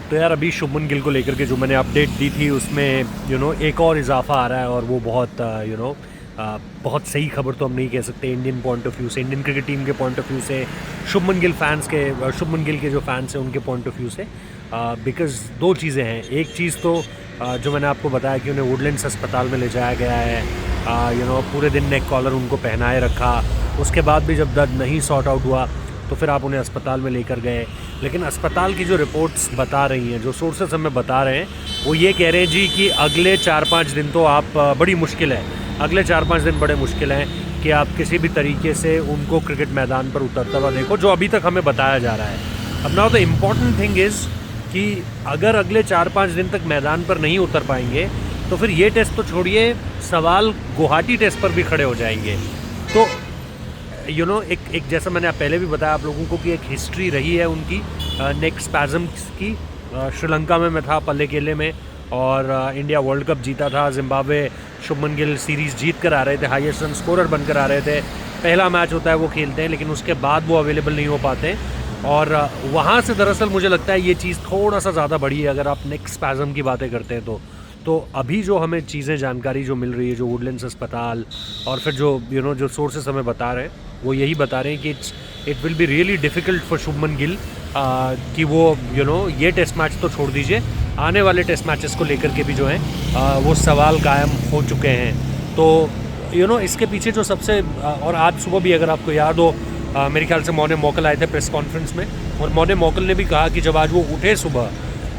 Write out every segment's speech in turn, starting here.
तो यार अभी शुभमन गिल को लेकर के जो मैंने अपडेट दी थी उसमें एक और इजाफा आ रहा है और वो बहुत बहुत सही खबर तो हम नहीं कह सकते इंडियन पॉइंट ऑफ व्यू से, इंडियन क्रिकेट टीम के पॉइंट ऑफ व्यू से, शुभमन गिल के जो फैंस हैं उनके पॉइंट ऑफ व्यू से। बिकॉज़ दो चीज़ें हैं। एक चीज़ तो जो मैंने आपको बताया कि उन्हें वुडलैंड्स अस्पताल में ले जाया गया है, पूरे दिन नेक कॉलर उनको पहनाए रखा, उसके बाद भी जब दर्द नहीं सॉर्ट आउट हुआ तो फिर आप उन्हें अस्पताल में लेकर गए। लेकिन अस्पताल की जो रिपोर्ट्स बता रही हैं, जो सोर्सेस हमें बता रहे हैं, वो ये कह रहे हैं जी कि अगले 4-5 दिन तो आप बड़ी मुश्किल है, अगले 4-5 दिन बड़े मुश्किल हैं कि आप किसी भी तरीके से उनको क्रिकेट मैदान पर उतरता हुआ देखो, जो अभी तक हमें बताया जा रहा है। अब now the important thing is कि अगर अगले 4-5 दिन तक मैदान पर नहीं उतर पाएंगे तो फिर ये टेस्ट तो छोड़िए, सवाल गुवाहाटी टेस्ट पर भी खड़े हो जाएंगे। तो एक जैसा मैंने पहले भी बताया आप लोगों को कि एक हिस्ट्री रही है उनकी नेक स्पैज़म्स की। श्रीलंका में मैं था पल्ले केले में और इंडिया वर्ल्ड कप जीता था, जिम्बाब्वे शुभमन गिल सीरीज़ जीत कर आ रहे थे, हाईएस्ट रन स्कोरर बनकर आ रहे थे। पहला मैच होता है वो खेलते हैं, लेकिन उसके बाद वो अवेलेबल नहीं हो पाते और वहाँ से दरअसल मुझे लगता है ये चीज़ थोड़ा सा ज़्यादा बड़ी है अगर आप नेक स्पैज़म की बातें करते हैं तो अभी जो हमें चीज़ें जानकारी जो मिल रही है, जो वुडलैंड्स अस्पताल और फिर जो जो सोर्सेस हमें बता रहे हैं वो यही बता रहे हैं कि it will be really difficult for Shubman Gill कि वो ये टेस्ट मैच तो छोड़ दीजिए, आने वाले टेस्ट मैचेस को लेकर के भी जो हैं वो सवाल कायम हो चुके हैं। तो इसके पीछे जो सबसे और आज सुबह भी अगर आपको याद हो मेरे ख्याल से मौने मौकल आए थे प्रेस कॉन्फ्रेंस में और मौने मौकल ने भी कहा कि जब आज वो उठे सुबह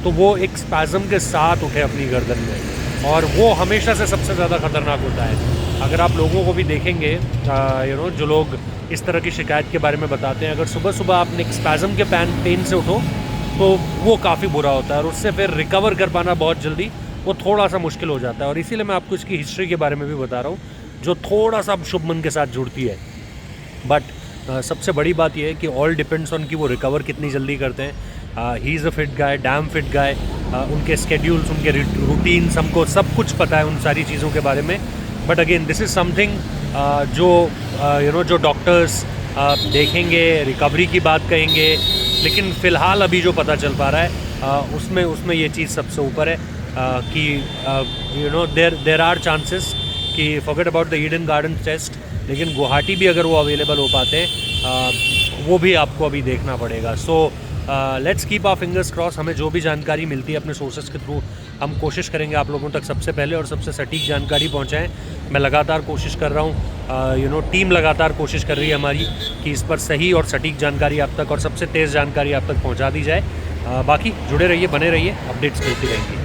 तो वो एक स्पैज़म के साथ उठे अपनी गर्दन में, और वो हमेशा से सबसे ज़्यादा ख़तरनाक होता है। अगर आप लोगों को भी देखेंगे जो लोग इस तरह की शिकायत के बारे में बताते हैं, अगर सुबह सुबह आपने एक स्पैज़म के पेन से उठो तो वो काफ़ी बुरा होता है और उससे फिर रिकवर कर पाना बहुत जल्दी वो थोड़ा सा मुश्किल हो जाता है। और इसीलिए मैं आपको इसकी हिस्ट्री के बारे में भी बता रहा हूँ जो थोड़ा सा शुभमन के साथ जुड़ती है। बट सबसे बड़ी बात यह है कि ऑल डिपेंड्स ऑन कि वो रिकवर कितनी जल्दी करते हैं। He is a fit guy, damn fit guy. उनके स्केड्यूल्स, उनके रूटीन्स, हमको सब कुछ पता है उन सारी चीज़ों के बारे में। But again this is something जो डॉक्टर्स देखेंगे, रिकवरी की बात कहेंगे, लेकिन फ़िलहाल अभी जो पता चल पा रहा है उसमें ये चीज़ सबसे ऊपर है कि देर आर चांसेस कि forget about the Eden Garden test, लेकिन गुवाहाटी भी अगर वो अवेलेबल हो पाते हैं वो भी आपको अभी देखना पड़ेगा। So let's keep our fingers cross. हमें जो भी जानकारी मिलती है अपने सोर्सेज के थ्रू हम कोशिश करेंगे आप लोगों तक सबसे पहले और सबसे सटीक जानकारी पहुंचाएं। मैं लगातार कोशिश कर रहा हूं, टीम लगातार कोशिश कर रही है हमारी कि इस पर सही और सटीक जानकारी आप तक और सबसे तेज़ जानकारी आप तक पहुंचा दी जाए। बाकी जुड़े रहिए, बने रहिए, अपडेट्स मिलती रहेंगी।